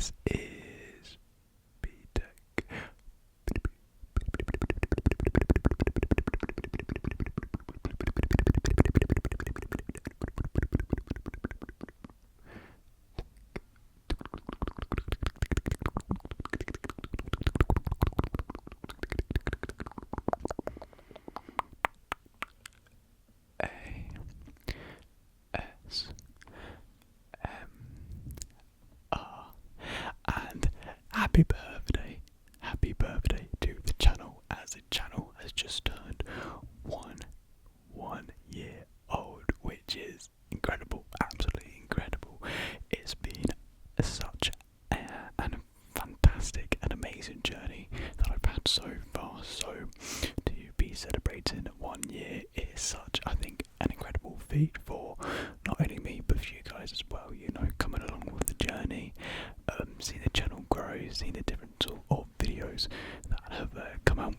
This is B-Tech. And happy birthday to the channel, as the channel has just turned one year old, which is incredible, absolutely incredible. It's been such a fantastic and amazing journey that I've had so far, so to be celebrating 1 year is such, I think, an incredible feat for not only me but for you guys as well, you know, coming along with the journey, seeing the channel grow, seeing the different sort of videos that have come out,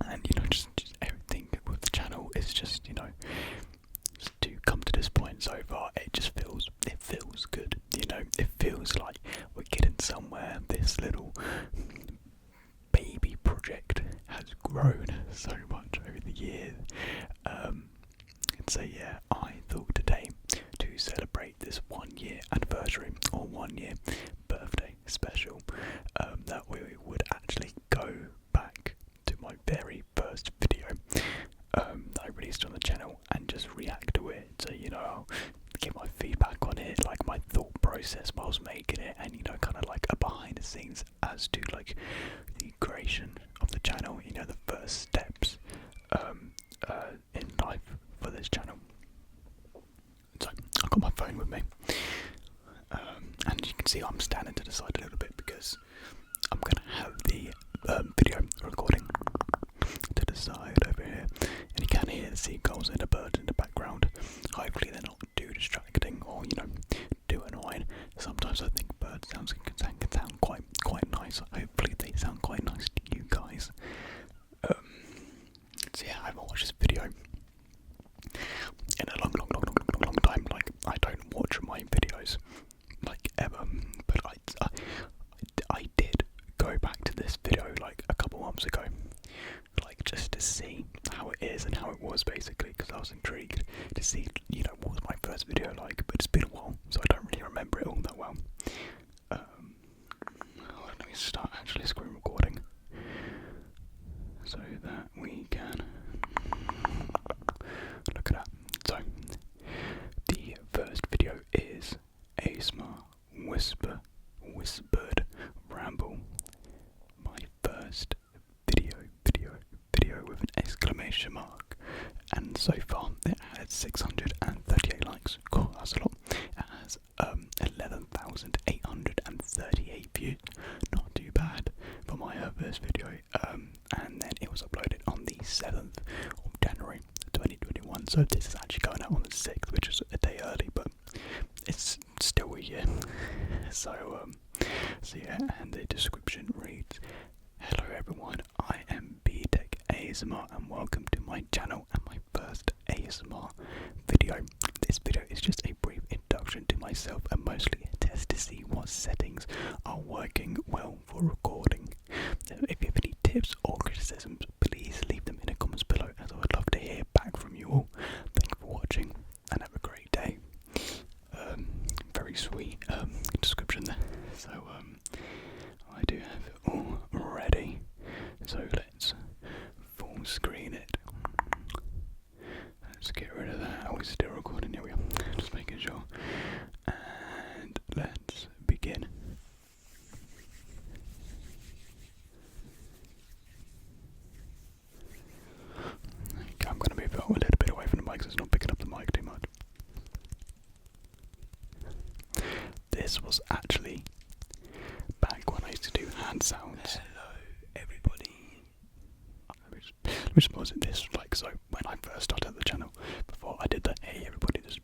and you know, just everything with the channel is just, you know, just to come to this point so far, it feels good, you know, it feels like we're getting somewhere. This little baby project has grown so much over the years, so yeah, I thought today to celebrate this 1 year anniversary or 1 year birthday special, that we would actually go back to my very first video that I released on the channel and just react to it. So, you know, I'll give my feedback on it, like my thought process while I was making it, and you know, kind of like a behind the scenes as to like the creation of the channel, you know, the first steps in life for this channel. So I've got my phone with me, and you can see I'm standing to the side a little bit because I'm going to have the video recording to the side over here, and you can hear the seagulls and the birds in the background. Hopefully they're not too distracting or, you know, too annoying. Sometimes I think bird sounds can sound quite nice. Hopefully they sound quite nice to you guys. So yeah, I haven't watched this video in a long time. Like, I don't watch my videos like ever, but I did go back to this video like a couple months ago, like just to see how it is and how it was, basically, because I was intrigued to see, you know, what was my first video like. But it's been a while, so I don't really remember it all that well. Let me start actually screen recording so that we can look at that. So the first video is ASMR Whispered Ramble. My first video with an exclamation mark. And so far it has 638 likes. Cool, that's a lot. It has 11,838 views. Not too bad for my first video. And then it was uploaded on the 7th of January 2021. So this is actually going out on the 6th, which is a day early, but it's still a year. So yeah, and the description reads: "Hello everyone, I am B-Tech ASMR and welcome to my channel and my first ASMR video. This video is just a brief introduction to myself and mostly a test to see what settings are working well for recording. If you have any tips or criticisms, please leave them in the comments below, as I would love to hear back from you all. Thank you for watching and have a great day." Very sweet description there. So I do have it all ready. So let's full screen it. Let's get rid of that. Oh, it's still recording. Here we go. Just making sure. And let's begin. Okay, I'm going to move it a little bit away from the mic so it's not picking up the mic too much. This was actually back when I used to do hand sounds. Hello, everybody. Let me just pause it. This, like, so when I first started the channel, before I did the "hey everybody," this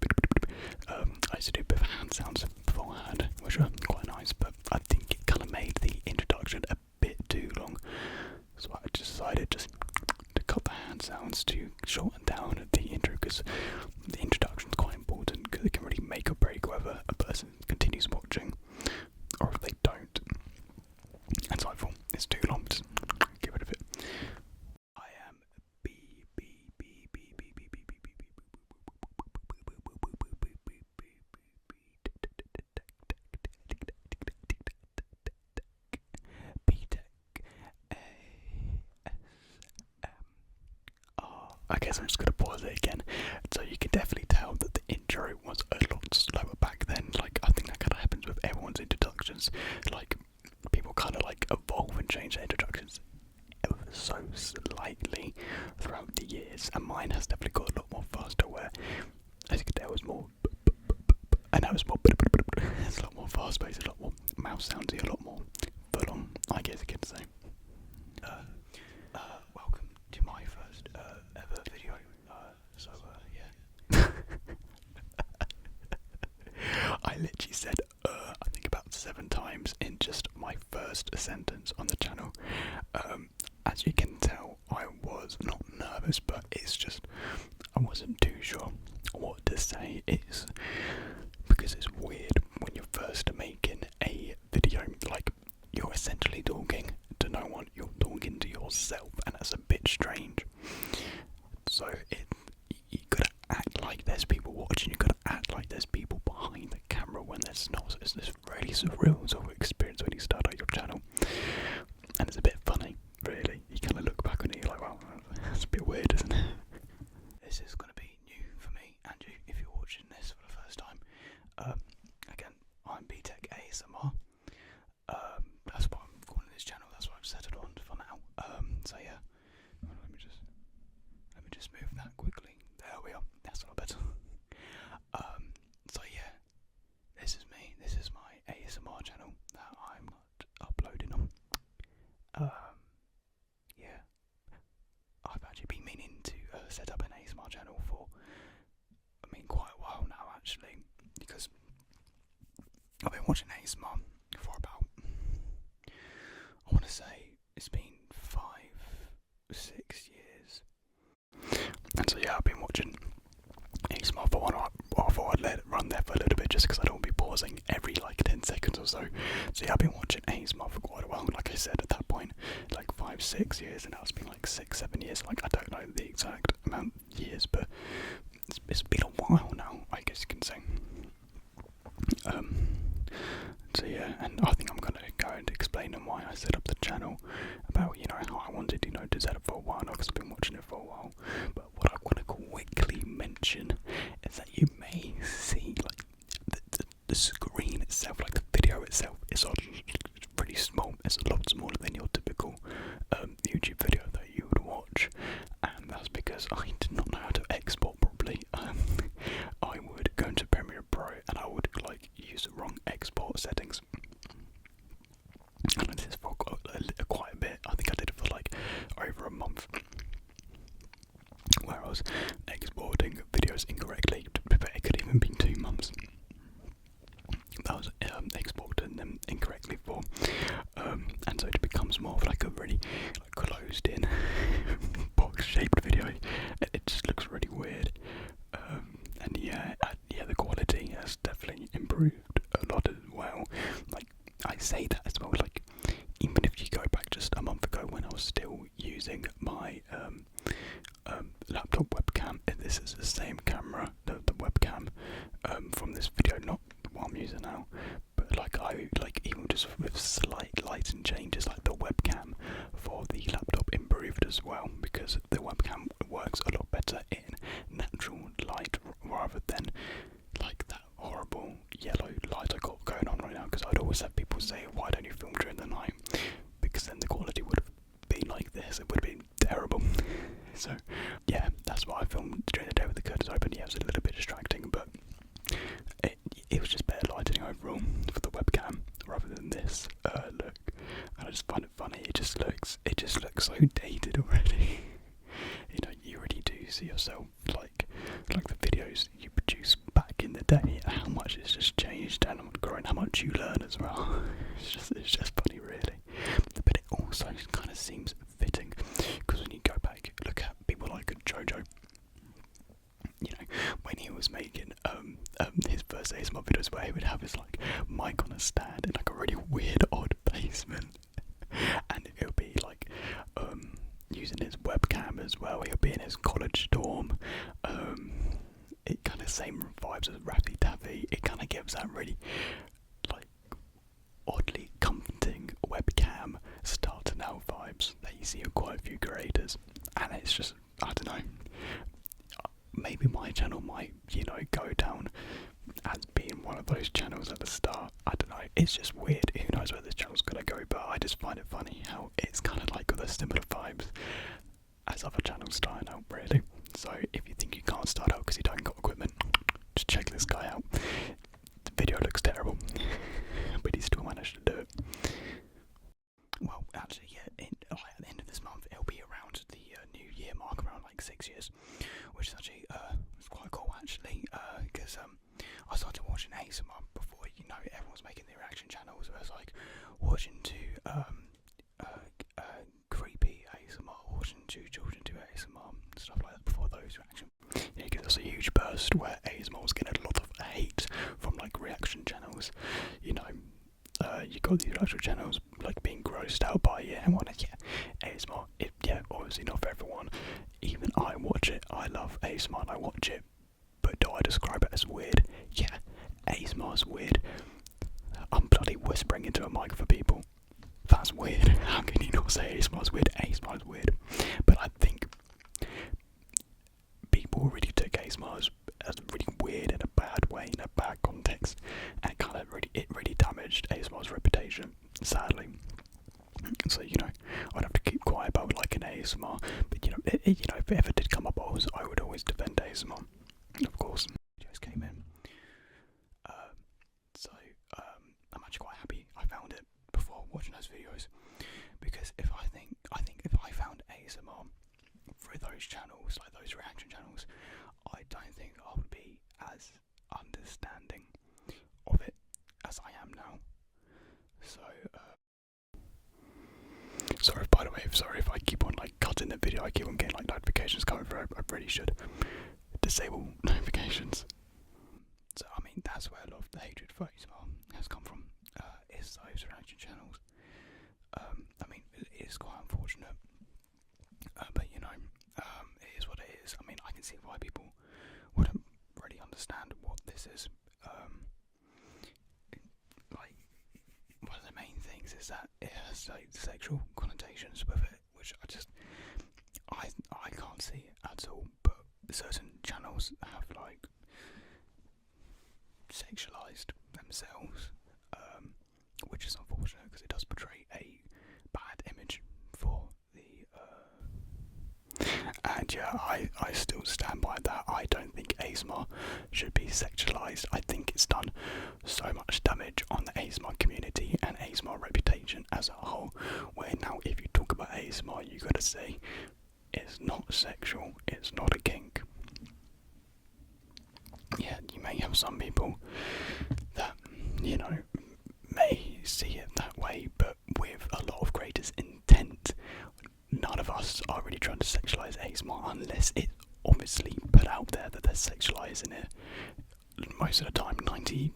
I used to do a bit of hand sounds beforehand, which were quite nice, but I think it kind of made the introduction a bit too long, so I decided just to cut the hand sounds to shorten down the intro, because the introduction is quite important, because it can really make or break whether a person continues watching I guess I'm just gonna pause it again. So you can definitely tell that the intro was a lot slower back then. Like, I think that kind of happens with everyone's introductions. Like, people kind of like evolve and change their introductions ever so slightly throughout the years, and mine has definitely got a lot more faster. Where, as you can tell, was more, and now it's more. It's a lot more fast paced, a lot more mouse soundsy, a lot more full on, I guess you could say. Welcome to my first ever video. Yeah. I literally said I think about 7 times in just my first sentence on the channel. As you can tell, I was not nervous, but it's just I wasn't too sure what to say. It's because it's weird when you're first making a video, like you're essentially talking to no one, you're talking to yourself, and that's a bit strange. So you gotta act like there's people watching, you gotta act like there's people behind the camera when there's not. It's this really surreal sort of experience when you start out your channel, and it's a bit funny, really. You kind of look back on it, you're like, wow, that's a bit weird, isn't it? This is gonna be new for me and you if you're watching this for the first time. Again, I'm BTech ASMR. That's what I'm calling this channel. That's what I've set it on for now. So yeah, let me just move that quickly. There we are. That's a lot better. So yeah, this is me. This is my ASMR channel that I'm uploading on. Yeah, I've actually been meaning to set up an ASMR channel for, quite a while now actually, because I've been watching ASMR for about, I want to say it's been 5, 6 years. And so yeah, I've been watching ASMR for a while. I thought I'd let it run there for a little bit just because I don't want to be pausing every like 10 seconds or so. So yeah, I've been watching ASMR for quite a while. Like I said, at that point, like 5, 6 years, and now it's been like 6, 7 years. Like I don't know the exact amount of years, but it's been a while now, I guess you can say. So yeah, and I think I'm gonna go and explain on why I set up the channel, about how I wanted to set up for a while now, because I've been watching it for a while. But what I want to quickly mention is that you may see like the screen itself, like the video itself, is pretty small. It's a lot smaller than your typical YouTube video that you would watch, and that's because I did not know how to export properly. I would go into Premiere Pro and I would use the wrong export settings. And I did this for quite a bit. I think I did it for over a month, where I was exporting videos incorrectly. It could even be 2 months. That was exporting them incorrectly for, and so it becomes more of a really closed-in box-shaped video. It just looks really weird. And yeah, the quality has definitely improved a lot as well. I say that as well. Even if you go back just a month ago when I was still using my laptop webcam, this is the same camera, the webcam from this video, not what I'm using now. But even just with slight lighting changes, the webcam for the laptop improved as well, because the webcam works a lot better in natural light rather than that horrible yellow light I got going on right now. Because I'd always have people say, why don't you film during the night? Because then the quality would have been like this. It would have been terrible. So yeah, that's why I filmed during the day with the curtains open. Yeah, it was a little bit distracting, but it was just better lighting overall for the webcam rather than this look. And I just find it funny. It just looks so dated already. You really do see yourself like the videos you produce back in the day, and how much it's just changed and grown, how much you learn as well. It's just funny, really. But it also kind of seems fitting, because when you go back, look at people like Jojo. When he was making his first ASMR videos, where he would have his mic on a stand in a really weird odd basement, and it would be using his webcam as well. He'll be in his college dorm. It kind of same vibes as Rappy Taffy. It kind of gives that really oddly comforting webcam start to now vibes that you see in quite a few creators, and it's just I don't know. Maybe my channel might, go down as being one of those channels at the start. I don't know. It's just weird. Who knows where this channel's gonna go? But I just find it funny how it's kind of like got the similar vibes as other channels starting out, really. So if you think you can't start out because you don't got equipment, just check this guy out. The video looks terrible, but he still managed to do it. Well, actually, yeah, at the end of this month, it'll be around the New Year mark, around like 6 years, which is actually it's quite cool, actually, because I started watching ASMR before, everyone was making their reaction channels. It was like watching creepy ASMR, watching two children do ASMR, stuff like that before those reaction. Yeah, because there's a huge burst where ASMR was getting a lot of hate from like reaction channels. You got these reaction channels like being grossed out by it and whatnot. Yeah, ASMR, obviously not for everyone. Even I watch it. I love ASMR and I watch it. But do I describe it as weird? Yeah, ASMR is weird. I'm bloody whispering into a mic for people. That's weird. How can you not say ASMR is weird? ASMR is weird. But I think people really took ASMR as really weird in a bad way, in a bad context, and it really damaged ASMR's reputation, sadly. So I'd have to keep quiet about like an ASMR, but if it ever did come up, I would always defend ASMR, of course. Videos came in, so I'm actually quite happy I found it before watching those videos, because I think if I found ASMR through those channels, like those reaction channels, I don't think I would be as understanding of it as I am now. So sorry if I keep on like cutting the video. I keep on getting like notifications coming through. I really should disable notifications. So I mean, that's where a lot of the hatred for ASMR has come from, is those reaction channels. I mean, it is quite unfortunate, but it is what it is. I mean, I can see why people wouldn't really understand what this is. Like, one of the main things is that it has like sexual connotations with it, which I can't see at all. But certain channels have like sexualized themselves, which is unfortunate because it does portray a bad image for the. And yeah, I still stand by that. I don't think ASMR should be sexualized. I think it's done so much damage on the ASMR community and ASMR reputation as a whole, where now if you talk about ASMR, you gotta say it's not sexual, it's not a kink. Yeah, you may have some people that, may see it that way, but with a lot of creators' intent. None of us are really trying to sexualise ASMR unless it's obviously put out there that they're sexualising it. Most of the time, 99%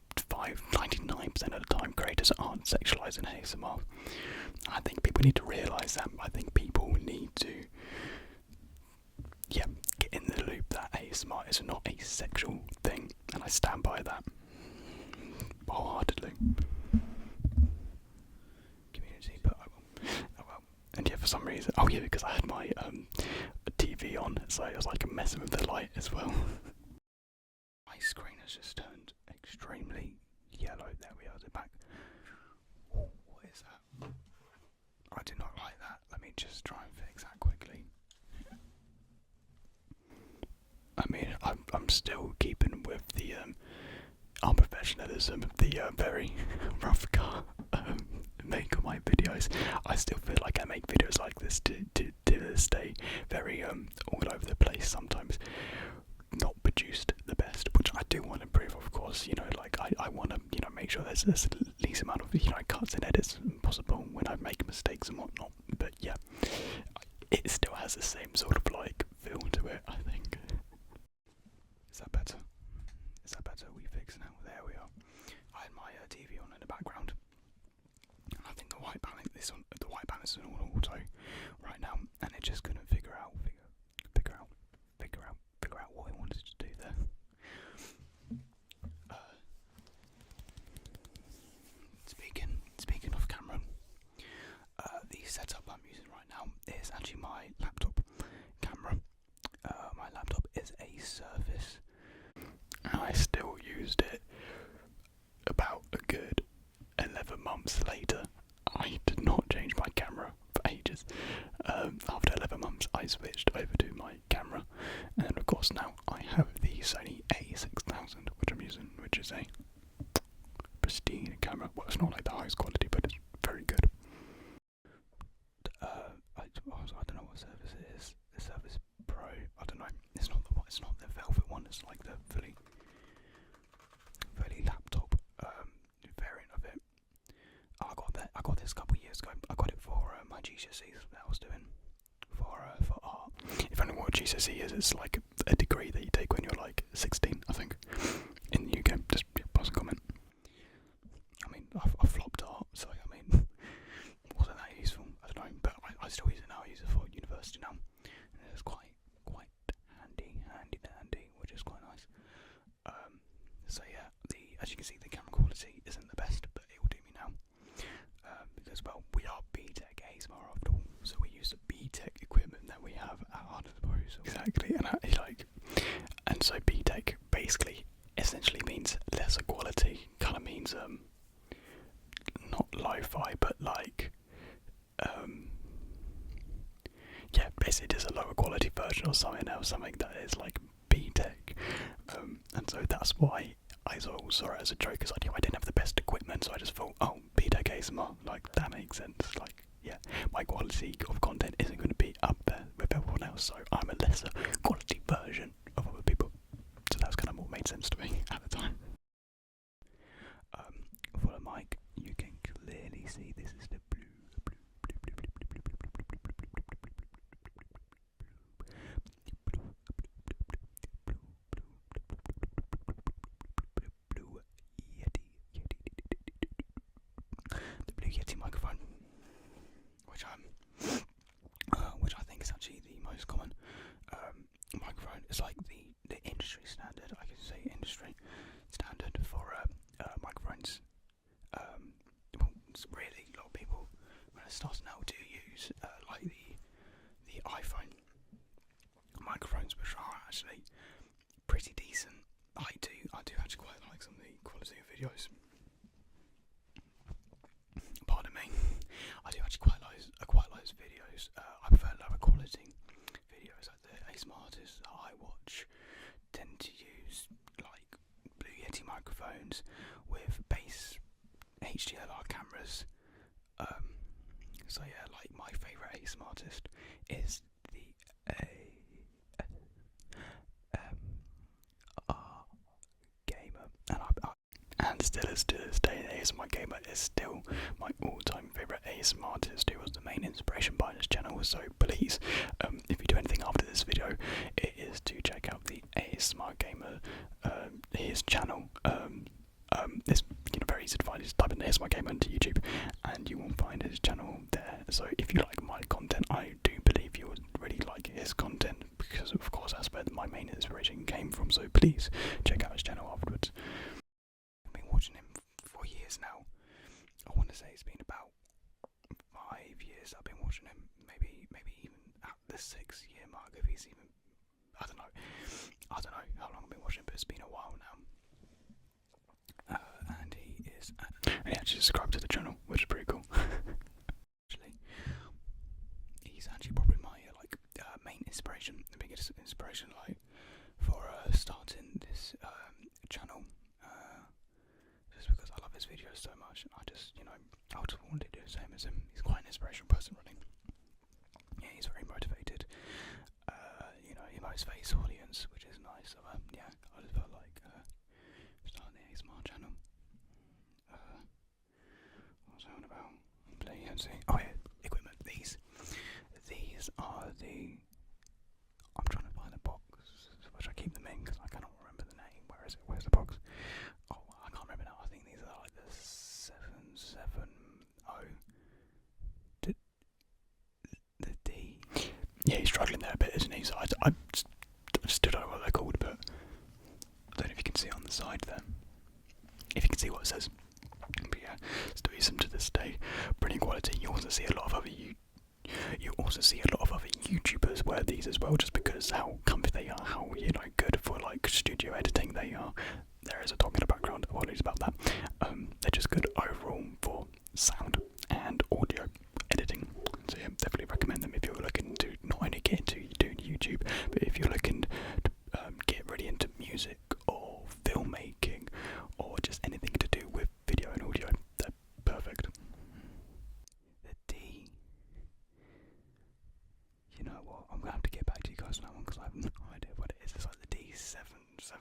of the time, creators aren't sexualising ASMR. I think people need to realise that. I think people need to, get in the loop that ASMR is not a sexual thing, and I stand by that wholeheartedly. But I will. And yeah, for some reason, because I had my TV on, so it was like messing with the light as well. My screen has just turned extremely yellow. There we are, back. Ooh, what is that? I do not like that. Let me just try and fix that quickly. I mean, I'm still keeping with the unprofessionalism of the very rough car make of my videos. I still feel like I make videos like this to this day very all over the place, sometimes not produced the best, which I do want to improve, of course. Like I want to make sure there's the least amount of cuts and edits possible when I make mistakes and whatnot. But yeah, it still has the same sort of like feel to it, I think. Is that better? We fix now. There we are. I had my TV on in the background, and I think the white balance is on auto right now, and it just couldn't figure out what it wanted to do there. Speaking of camera, the setup I'm using right now is actually my laptop camera. is a Surface, and I still used it about a good 11 months later. I did not change my camera for ages. After 11 months I switched over to my camera, and of course now I have the Sony a6000 which I'm using, which is a pristine camera. Well, it's not like the highest quality, but it's very good. I don't know what Surface it is. The Surface Pro. I don't know. It's not the one. It's not the velvet one. It's like the fully laptop variant of it. I got this a couple of years ago. I got it for my GCSEs that I was doing for art. If you don't know what GCSE is, it's like a degree that you take when you're like 16, I think, in the UK. Just pass a comment. I mean, I flopped art, so I mean, wasn't that useful? I don't know, but I still use it now. I use it for university now, and it's quite handy, which is quite nice. So yeah, as you can see, the camera quality isn't the best, but it will do me now. Because, well, we are BTEC ASMR after all, so we use the BTEC equipment that we have at our disposal. Exactly, and so BTEC basically essentially means lesser quality. Kind of means not lo-fi, but like yeah, basically it is a lower quality version or something else, something that is like BTEC, and so that's why I saw it as a joke, because I didn't have the best equipment, so I just thought, oh, BTEC ASMR, like, that makes sense. Like, yeah, my quality of content isn't going to be up there with everyone else, so I'm a lesser quality version of other people. So that's kind of what made sense to me at the time. For the mic, you can clearly see this is the blue Yeti microphone, which I think is actually the most common microphone. It's like the industry standard. I can say industry standard for microphones. It's really a lot of people when it starts now do use like the iPhone microphones, which are actually pretty decent. I do actually quite like some of the quality of videos. Pardon me. I do actually quite like those videos. I prefer lower quality videos. Like the ASMR artists that I watch tend to use like Blue Yeti microphones with bass HDLR cameras. So yeah, like my favourite ASMR artist is the ASMR Gamer, and still is to this day, ASMR Gamer is still my all-time favourite ASMR artist, who was the main inspiration behind this channel. So please, if you do anything after this video, it is to check out the ASMR Gamer, his channel. It's very easy to find. Just type in ASMR Gamer into YouTube, and you will find his channel there. So if you like my content, I do believe you would really like his content, because of course that's where my main inspiration came from. So please check out his channel afterwards. I've been watching him for years now. I want to say it's been about 5 years I've been watching him, maybe even at the 6-year mark, if he's even, I don't know how long I've been watching, but it's been a while now. And he actually subscribed to the channel, which is pretty cool. Actually, he's actually probably my main inspiration, the biggest inspiration for starting this channel. Just because I love his videos so much, and I just wanted to do the same as him. He's quite an inspirational person, really. Yeah, he's very motivated. He motivates his audience, which is nice. So yeah, I just felt like starting the ASMR channel. What was I on about? Oh yeah, equipment. These are the. I'm trying to find the box, which I keep them in because I cannot remember the name. Where is it? Where's the box? Oh, I can't remember now. I think these are like the 770. The D. Yeah, he's struggling there a bit, isn't he? So I still don't know what they're called, but I don't know if you can see it on the side there. If you can see what it says. But yeah, still use them to this day. Brilliant quality. You also see a lot of other YouTubers wear these as well, just because how comfortable they are, how good for like studio editing they are. There is a dog in the background. Apologies about that. They're just good overall for sound and audio editing. So yeah, definitely recommend them if you're looking to not only get into doing YouTube, but if you're looking to get really into music or filmmaking or just anything to do with video and audio. They're perfect. The D. You know what? I'm gonna have to get back to you guys on that one because I have no idea what it is. It's like the D770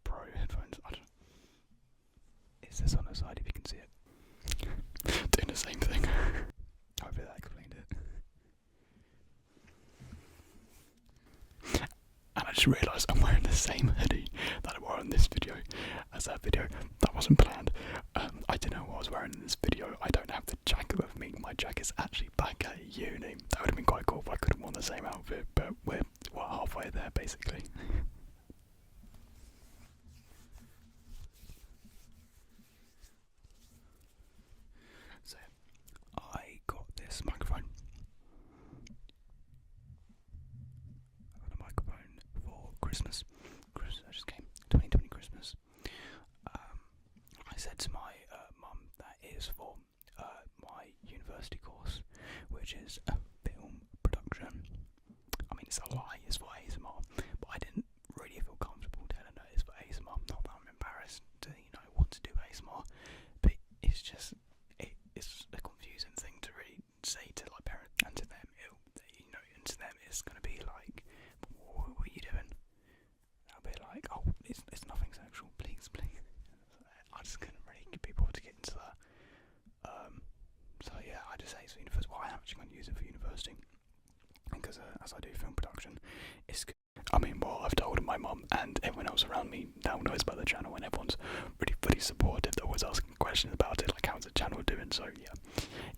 Pro headphones. I don't know. Is this on the side if you can see it? Doing the same thing. Hopefully that explained it. And I just realised I'm wearing the same hoodie that I wore in this video as that video. That wasn't planned. I didn't know what I was wearing in this video. I don't have the jacket with me. My jacket's actually back at uni. That would have been quite cool if I could have worn the same outfit, but we're halfway there basically. So I got this microphone. I got a microphone for Christmas. I just came 2020 Christmas. I said to my mum that it is for my university course, which is film production. I mean, it's a lie, it's for ASMR, but I didn't really feel comfortable telling her it's for ASMR. Not that I'm embarrassed to, want to do ASMR, but it's just, it's a confusing thing to really say to like parents, and to them, and to them it's going to be like, what are you doing? I'll be like, oh, it's nothing sexual, please. I just couldn't really be bothered to get into that. So yeah, I just say it's for university. Well, I'm actually going to use it for university because as I do film production, it's good. I mean, well, I've told my mum and everyone else around me now knows about the channel, and everyone's really fully supportive. They're always asking questions about it, like how's the channel doing. So yeah,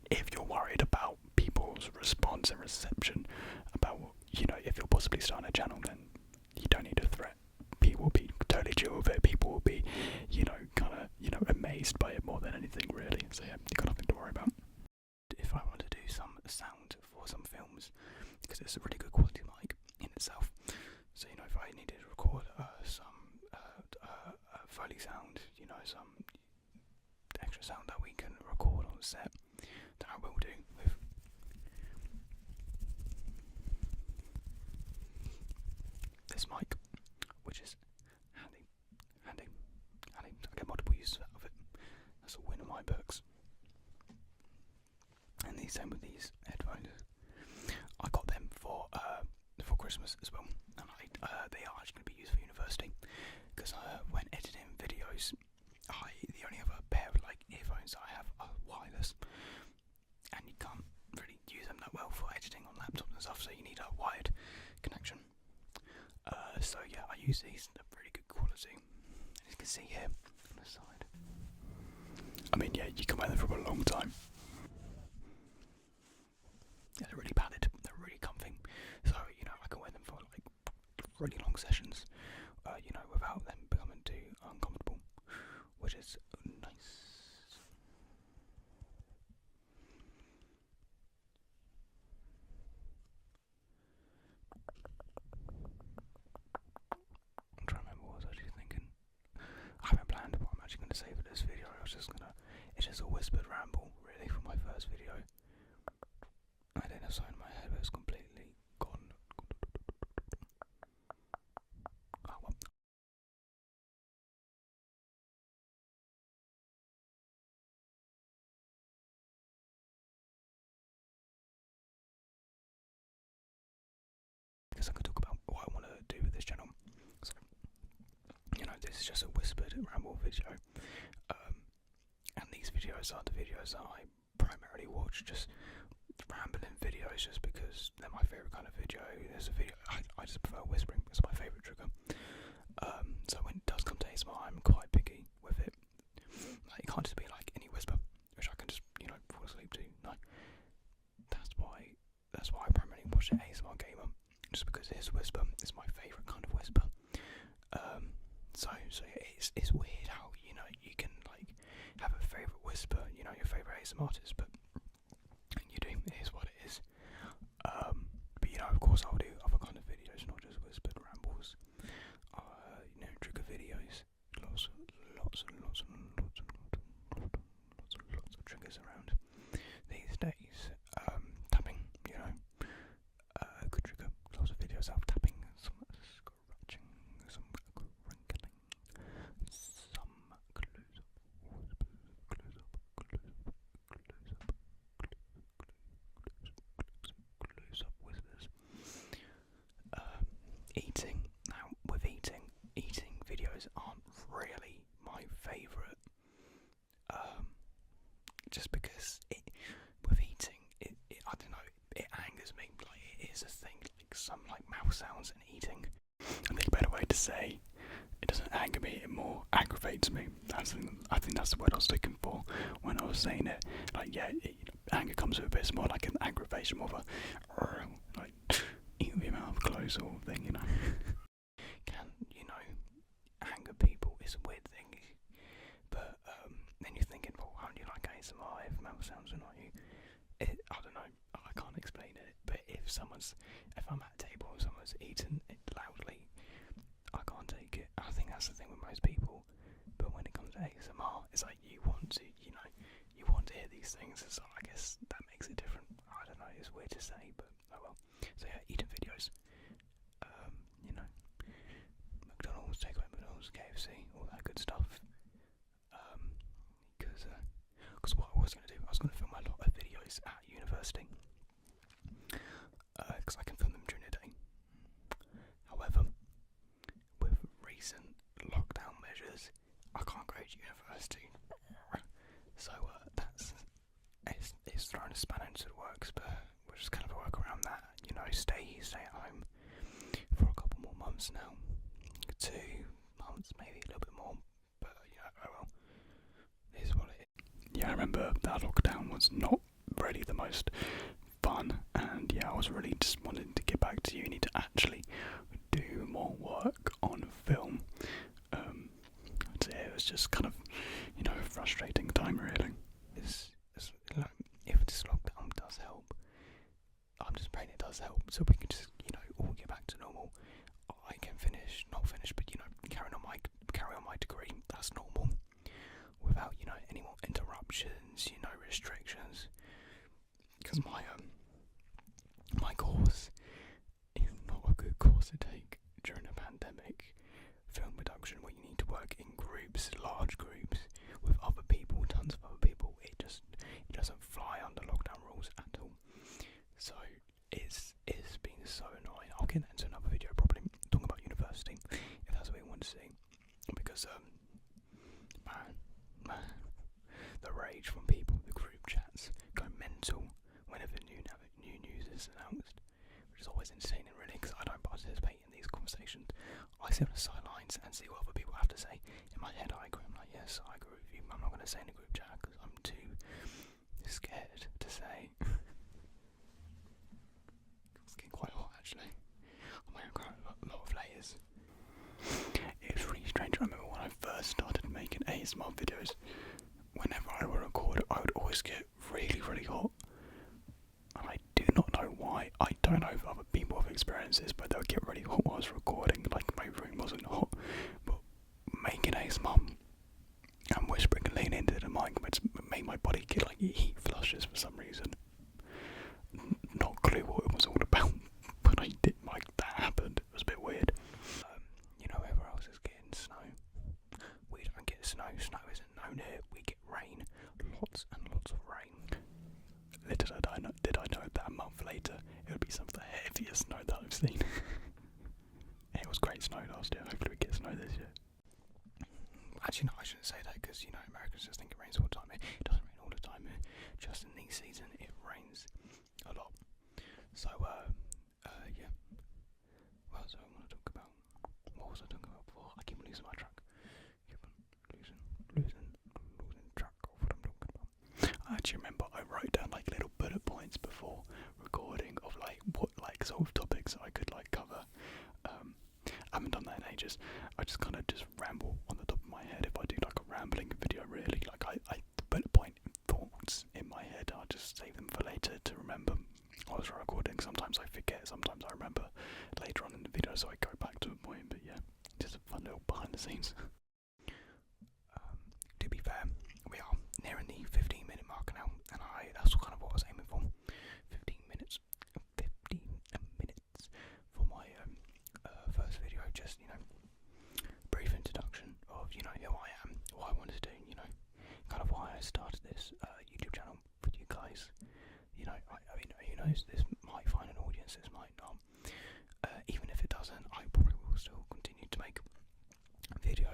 if you're worried about people's response and reception about if you're possibly starting a channel, then you don't need a threat. People will be totally chill with it. People will be, amazed by it more than anything, really. So yeah, you got nothing to worry about. If I want to do some sound for some films, because it's a really good quality mic in itself. So if I needed to record some Foley sound, some extra sound that we can record on set, then I will do with this mic, which is handy. I get multiple uses out of it. That's a win in my books. And the same with these headphones. I got them for Christmas as well, and they are actually going to be used for university because when editing videos, the only other pair of earphones I have are wireless, and you can't really use them that well for editing on laptops and stuff. So you need a wired connection. So yeah, I use these. They're really good quality. As you can see here on the side. I mean, yeah, you can wear them for a long time. Yeah, they're really padded. They're really comfy. So I can wear them for really long sessions. Without them becoming too uncomfortable, which is nice. I'm trying to remember what I was actually thinking. I haven't planned what I'm actually going to say for this video. It's just a whispered ramble, really, for my first video. I didn't have something in my head, but it's completely gone. Oh, well. Because I could talk about what I want to do with this channel. So, this is just a whispered ramble video. And these videos are the videos that I primarily watch, just rambling videos, just because they're my favourite kind of video. There's a video, I just prefer whispering, it's my favourite trigger. So when it does come to ASMR, I'm quite picky with it. It can't just be any whisper, which I can just, fall asleep to. No. That's why I primarily watch the ASMR Gamer, just because his whisper is my favourite kind of whisper. So yeah, it's weird how, you can have a favourite whisper, your favourite ASMR artist, but you do, it is what it is. But of course I'll do other kind of videos, not just whispered of triggers around these days. Tapping, good trigger. Lots of videos of tapping, some scratching, some crinkling, some close up whispers. Eating. Now, with eating videos aren't really my favourite. Just because with eating, I don't know, it angers me. Like, it is a thing. Like some mouth sounds and eating. I think a better way to say it doesn't anger me, it more aggravates me. I think that's the word I was looking for when I was saying it. Like, yeah, anger comes with a bit more like an aggravation, more of a like eat with your mouth closed sort of thing, Can anger people is a weird thing. But then you're thinking, well, how do you like ASMR if mouth sounds annoy you? I don't know. I can't explain it. But if I'm at a table and someone's eating it loudly, I can't take it. I think that's the thing with most people. But when it comes to ASMR, it's like you want to hear these things. So I guess that makes it different. I don't know. It's weird to say, but oh well. So yeah, eating videos. McDonald's, takeaway McDonald's, KFC, all that good stuff. Because what I was going to do, I was going to film a lot of videos at university. Because I can film them during the day. However, with recent lockdown measures, I can't go to university. So it's thrown a spanner into the works, but we'll just kind of work around that. Stay at home for a couple more months now. 2 months, maybe a little bit more. But oh well. It is what it is. Yeah, I remember that lockdown was not really the most fun, and yeah, I was really just wanting to get back to uni to actually do more work on film. So yeah, it was just kind of, a frustrating time really. It's like, if this lockdown does help, I'm just praying it does help, so we can just, all get back to normal. I can not finish, but carry on my degree. That's normal, without any more interruptions, restrictions. Because my course is not a good course to take during a pandemic. Film production, where you need to work in groups, large groups, with other people, tons of other people. It doesn't fly under lockdown rules at all. So it's been so annoying. I'll get that into another video, probably talking about university, if that's what you want to see. Because man, the rage from people, the group chats go mental whenever new news is announced, which is always entertaining really, because I don't participate in these conversations. I sit on the sidelines and see what other people have to say. In my head I agree, I'm like, yes, I agree with you. I'm not going to say in a group chat because I'm too scared to say. It's getting quite hot actually. I'm wearing quite a lot of layers. It was really strange. I remember when I first started making ASMR videos, whenever I would record, I would always get really, really hot. And I do not know why. I don't know if other people have experienced this, but they would get really hot while I was recording. Like, my room wasn't hot, but making ASMR and whispering and leaning into the mic made my body get like heat flushes for some reason. Not a clue what it was all about, but I did like that happened. It was a bit weird. Whoever else is getting snow, we don't get snow. Snow isn't known here. We get rain, lots and lots of rain. Little did I know that a month later it would be some of the heaviest snow that I've seen. It was great snow last year. Hopefully we get snow this year. Actually, no, I shouldn't say that because Americans just think it rains all the time. It doesn't rain all the time here. Just in this season, it rains a lot. So yeah. What else do I want to talk about? What was I talking about before? I keep losing my track. Keep on losing track of what I'm talking about. I actually remember I wrote down like little bullet points before recording of like what sort of topics I could cover. I haven't done that in ages. I just kind of ramble on the top of my head. If I do like a rambling video, really, I bullet point thoughts in my head. I'll just save them for later to remember. I was recording. Sometimes I forget. Sometimes I remember later on in the video, so I go back to a point. But yeah, just a fun little behind the scenes. Do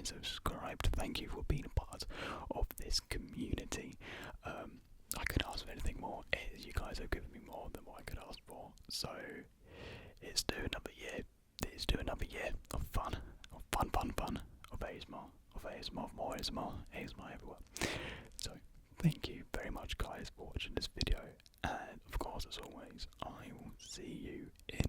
and subscribed. Thank you for being a part of this community. I could ask for anything more. You guys have given me more than what I could ask for. So let's do another year. Let's do another year of fun, of ASMR, of more ASMR everywhere. So thank you very much, guys, for watching this video. And of course, as always, I will see you in